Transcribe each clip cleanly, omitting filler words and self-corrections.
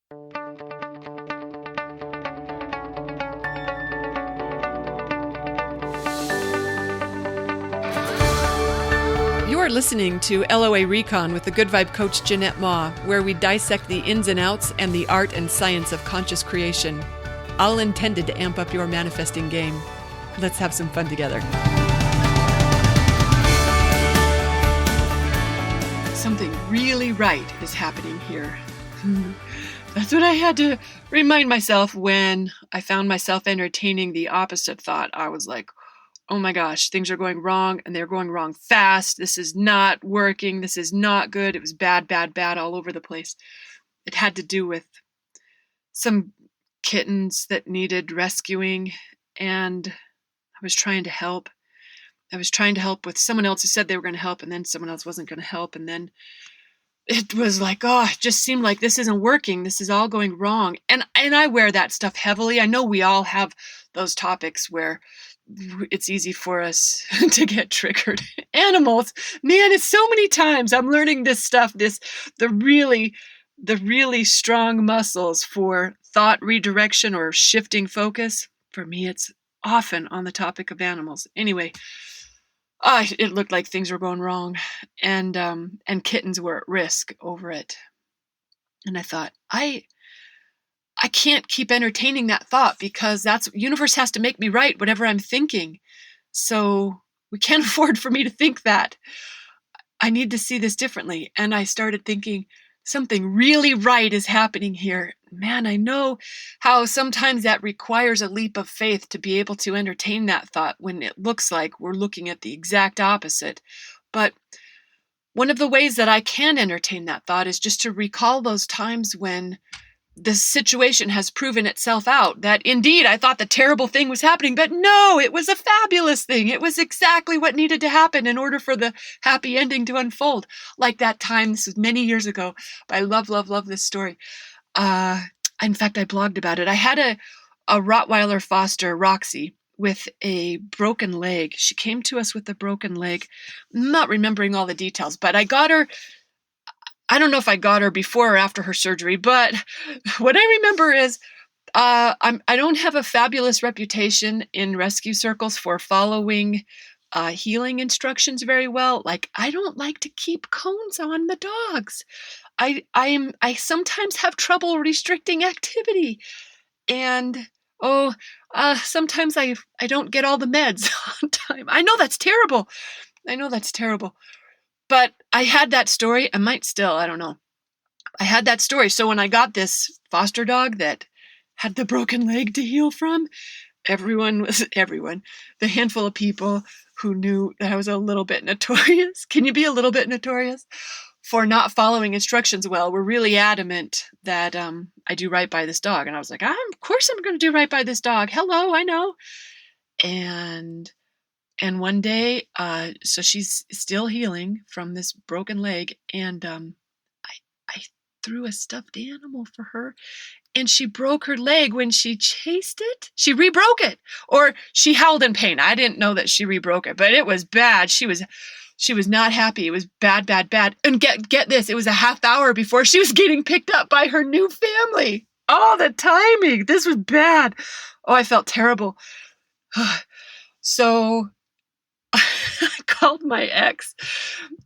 You are listening to LOA Recon with the Good Vibe coach Jeanette Ma, where we dissect the ins and outs and the art and science of conscious creation, all intended to amp up your manifesting game. Let's have some fun together. Something really right is happening here. That's what I had to remind myself when I found myself entertaining the opposite thought. I was like, oh my gosh, things are going wrong, and they're going wrong fast. This is not working. This is not good. It was bad, bad, bad all over the place. It had to do with some kittens that needed rescuing, and I was trying to help. I was trying to help with someone else who said they were going to help, and then someone else wasn't going to help, and then it was like, it just seemed like this isn't working. This is all going wrong. And I wear that stuff heavily. I know we all have those topics where it's easy for us to get triggered. Animals, man, it's so many times I'm learning this stuff, the really strong muscles for thought redirection or shifting focus. For me, it's often on the topic of animals. Anyway, it looked like things were going wrong, and kittens were at risk over it. And I thought, I can't keep entertaining that thought, because that's universe has to make me right whatever I'm thinking. So we can't afford for me to think that. I need to see this differently. And I started thinking something really right is happening here. Man, I know how sometimes that requires a leap of faith to be able to entertain that thought when it looks like we're looking at the exact opposite. But one of the ways that I can entertain that thought is just to recall those times when the situation has proven itself out, that indeed I thought the terrible thing was happening, but no, it was a fabulous thing. It was exactly what needed to happen in order for the happy ending to unfold. Like that time, this was many years ago, but I love this story. In fact, I blogged about it. I had a Rottweiler foster, Roxy, with a broken leg. She came to us with a broken leg. I'm not remembering all the details, but I got her. I don't know if I got her before or after her surgery, but what I remember is I don't have a fabulous reputation in rescue circles for following healing instructions very well. Like, I don't like to keep cones on the dogs. I sometimes have trouble restricting activity, and sometimes I don't get all the meds on time. I know that's terrible. But I had that story. I might still, I don't know. I had that story. So when I got this foster dog that had the broken leg to heal from, the handful of people who knew that I was a little bit notorious. Can you be a little bit notorious for not following instructions well? Were really adamant that I do right by this dog. And I was like, of course I'm going to do right by this dog. Hello, I know. And one day, so she's still healing from this broken leg, and I threw a stuffed animal for her, and she broke her leg when she chased it. She rebroke it, or she howled in pain. I didn't know that she rebroke it, but it was bad. She was not happy. It was bad. And get this, it was a half hour before she was getting picked up by her new family. Oh, the timing. This was bad. Oh, I felt terrible. So I called my ex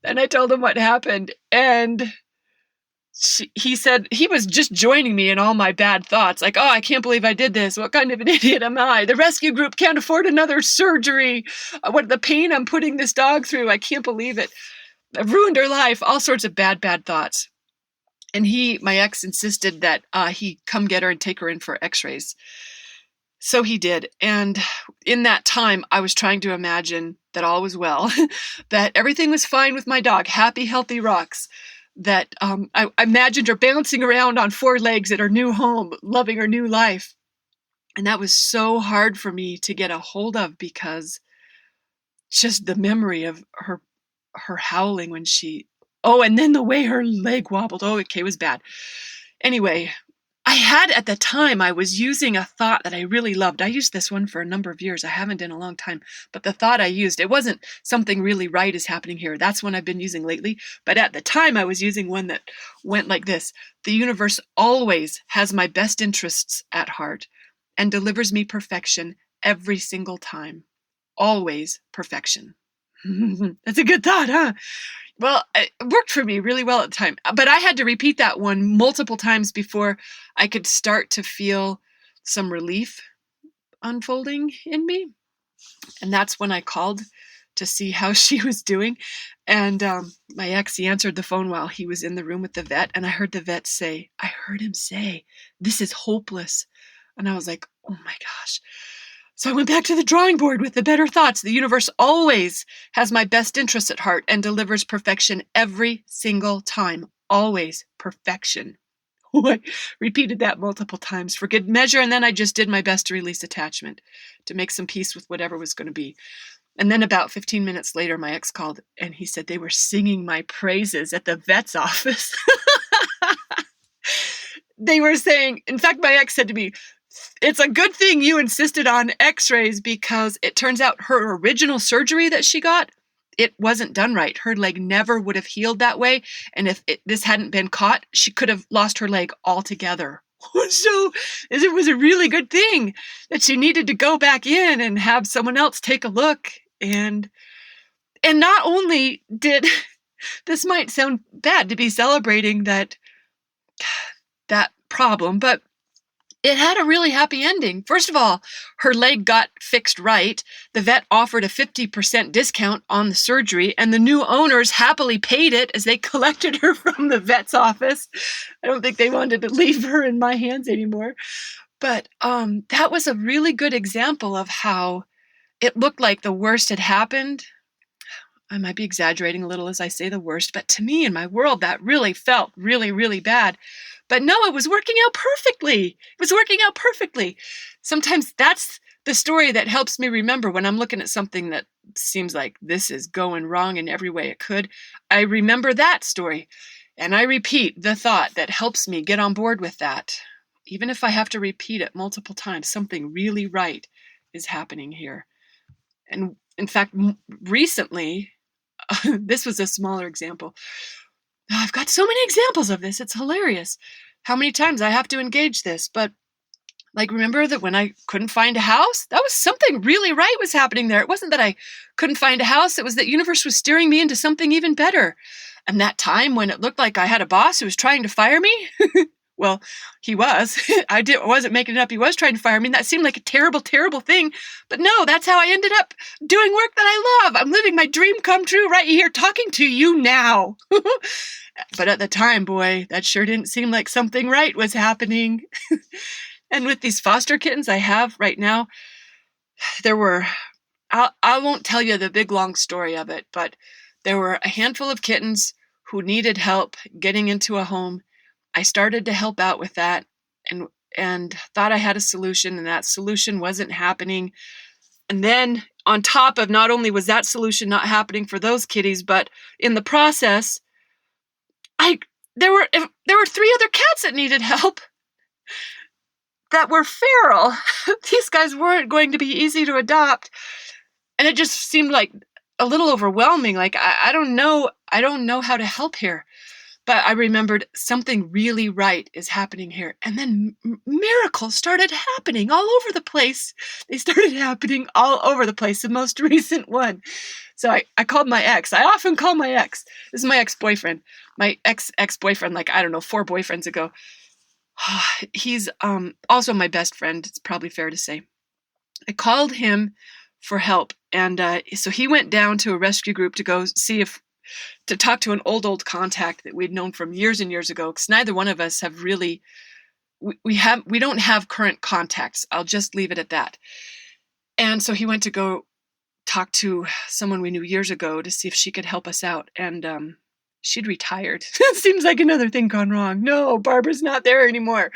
and I told him what happened, and he said he was just joining me in all my bad thoughts, like, I can't believe I did this. What kind of an idiot am I? The rescue group can't afford another surgery. What the pain I'm putting this dog through, I can't believe it. I've ruined her life. All sorts of bad thoughts. And my ex insisted that he come get her and take her in for x-rays. So he did. And in that time, I was trying to imagine that all was well, that everything was fine with my dog, happy, healthy Rox, that I imagined her bouncing around on 4 legs at her new home, loving her new life. And that was so hard for me to get a hold of, because just the memory of her howling when and then the way her leg wobbled. Oh, okay, it was bad. Anyway, I had at the time, I was using a thought that I really loved. I used this one for a number of years. I haven't in a long time, but the thought I used, it wasn't something really right is happening here. That's one I've been using lately. But at the time, I was using one that went like this: the universe always has my best interests at heart and delivers me perfection every single time. Always perfection. That's a good thought, huh? Well, it worked for me really well at the time, but I had to repeat that one multiple times before I could start to feel some relief unfolding in me. And that's when I called to see how she was doing. And my ex, he answered the phone while he was in the room with the vet. And I heard him say, "This is hopeless." And I was like, oh my gosh. So I went back to the drawing board with the better thoughts. The universe always has my best interests at heart and delivers perfection every single time. Always perfection. I repeated that multiple times for good measure, and then I just did my best to release attachment, to make some peace with whatever was going to be. And then about 15 minutes later, my ex called, and he said they were singing my praises at the vet's office. They were saying, in fact, my ex said to me, "It's a good thing you insisted on x-rays, because it turns out her original surgery that she got, it wasn't done right. Her leg never would have healed that way. And if this hadn't been caught, she could have lost her leg altogether." So it was a really good thing that she needed to go back in and have someone else take a look. And not only did, this might sound bad to be celebrating that problem, but it had a really happy ending. First of all, her leg got fixed right. The vet offered a 50% discount on the surgery, and the new owners happily paid it as they collected her from the vet's office. I don't think they wanted to leave her in my hands anymore. But that was a really good example of how it looked like the worst had happened. I might be exaggerating a little as I say the worst, but to me in my world, that really felt really, really bad. But no, it was working out perfectly. It was working out perfectly. Sometimes that's the story that helps me remember when I'm looking at something that seems like this is going wrong in every way it could. I remember that story, and I repeat the thought that helps me get on board with that. Even if I have to repeat it multiple times, something really right is happening here. And in fact, recently, this was a smaller example. I've got so many examples of this. It's hilarious how many times I have to engage this. But like, remember that when I couldn't find a house, that was something really right was happening there. It wasn't that I couldn't find a house. It was that universe was steering me into something even better. And that time when it looked like I had a boss who was trying to fire me, well, he was. I wasn't making it up. He was trying to fire me. And that seemed like a terrible, terrible thing. But no, that's how I ended up doing work that I love. I'm living my dream come true right here, talking to you now. But at the time, boy, that sure didn't seem like something right was happening. And with these foster kittens I have right now, I won't tell you the big long story of it, but there were a handful of kittens who needed help getting into a home. I started to help out with that and thought I had a solution, and that solution wasn't happening. And then on top of, not only was that solution not happening for those kitties, but in the process, there were 3 other cats that needed help that were feral. These guys weren't going to be easy to adopt. And it just seemed like a little overwhelming. Like, I don't know how to help here. But I remembered something really right is happening here. And then miracles started happening all over the place. They started happening all over the place. The most recent one. So I called my ex. I often call my ex. This is my ex-boyfriend. My ex-boyfriend, like, I don't know, 4 boyfriends ago. He's also my best friend. It's probably fair to say. I called him for help. And so he went down to a rescue group to go see to talk to an old contact that we'd known from years and years ago, because neither one of us have really, we don't have current contacts. I'll just leave it at that. And so he went to go talk to someone we knew years ago to see if she could help us out. And she'd retired. Seems like another thing gone wrong. No, Barbara's not there anymore.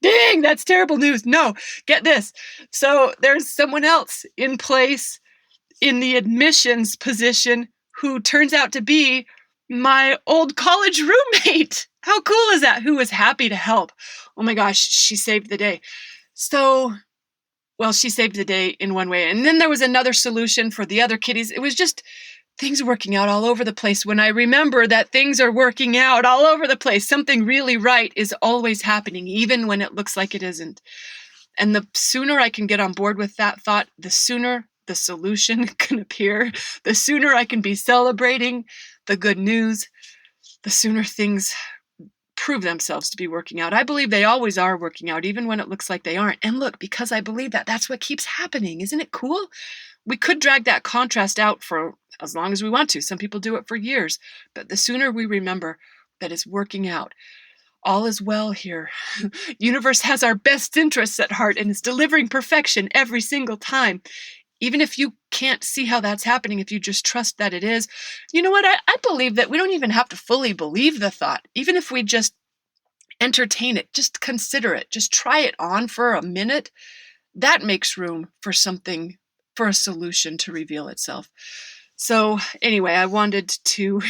Dang, that's terrible news. No, get this. So there's someone else in place in the admissions position who turns out to be my old college roommate. How cool is that? Who was happy to help? Oh my gosh, she saved the day. So, well, she saved the day in one way. And then there was another solution for the other kitties. It was just things working out all over the place. When I remember that things are working out all over the place, something really right is always happening, even when it looks like it isn't. And the sooner I can get on board with that thought, the sooner the solution can appear, the sooner I can be celebrating the good news, the sooner things prove themselves to be working out. I believe they always are working out, even when it looks like they aren't. And look, because I believe that, that's what keeps happening. Isn't it cool? We could drag that contrast out for as long as we want to. Some people do it for years. But the sooner we remember that it's working out, all is well here. Universe has our best interests at heart and is delivering perfection every single time. Even if you can't see how that's happening, if you just trust that it is, you know what? I believe that we don't even have to fully believe the thought. Even if we just entertain it, just consider it, just try it on for a minute, that makes room for something, for a solution to reveal itself. So anyway, I wanted to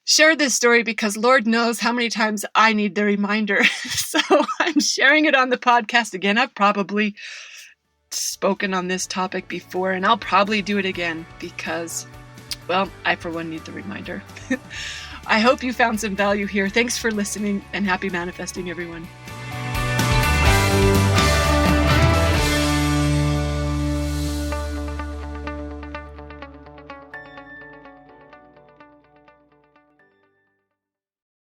share this story because Lord knows how many times I need the reminder. So I'm sharing it on the podcast again. I've probably spoken on this topic before, and I'll probably do it again because, well, I for one need the reminder. I hope you found some value here. Thanks for listening, and happy manifesting, everyone.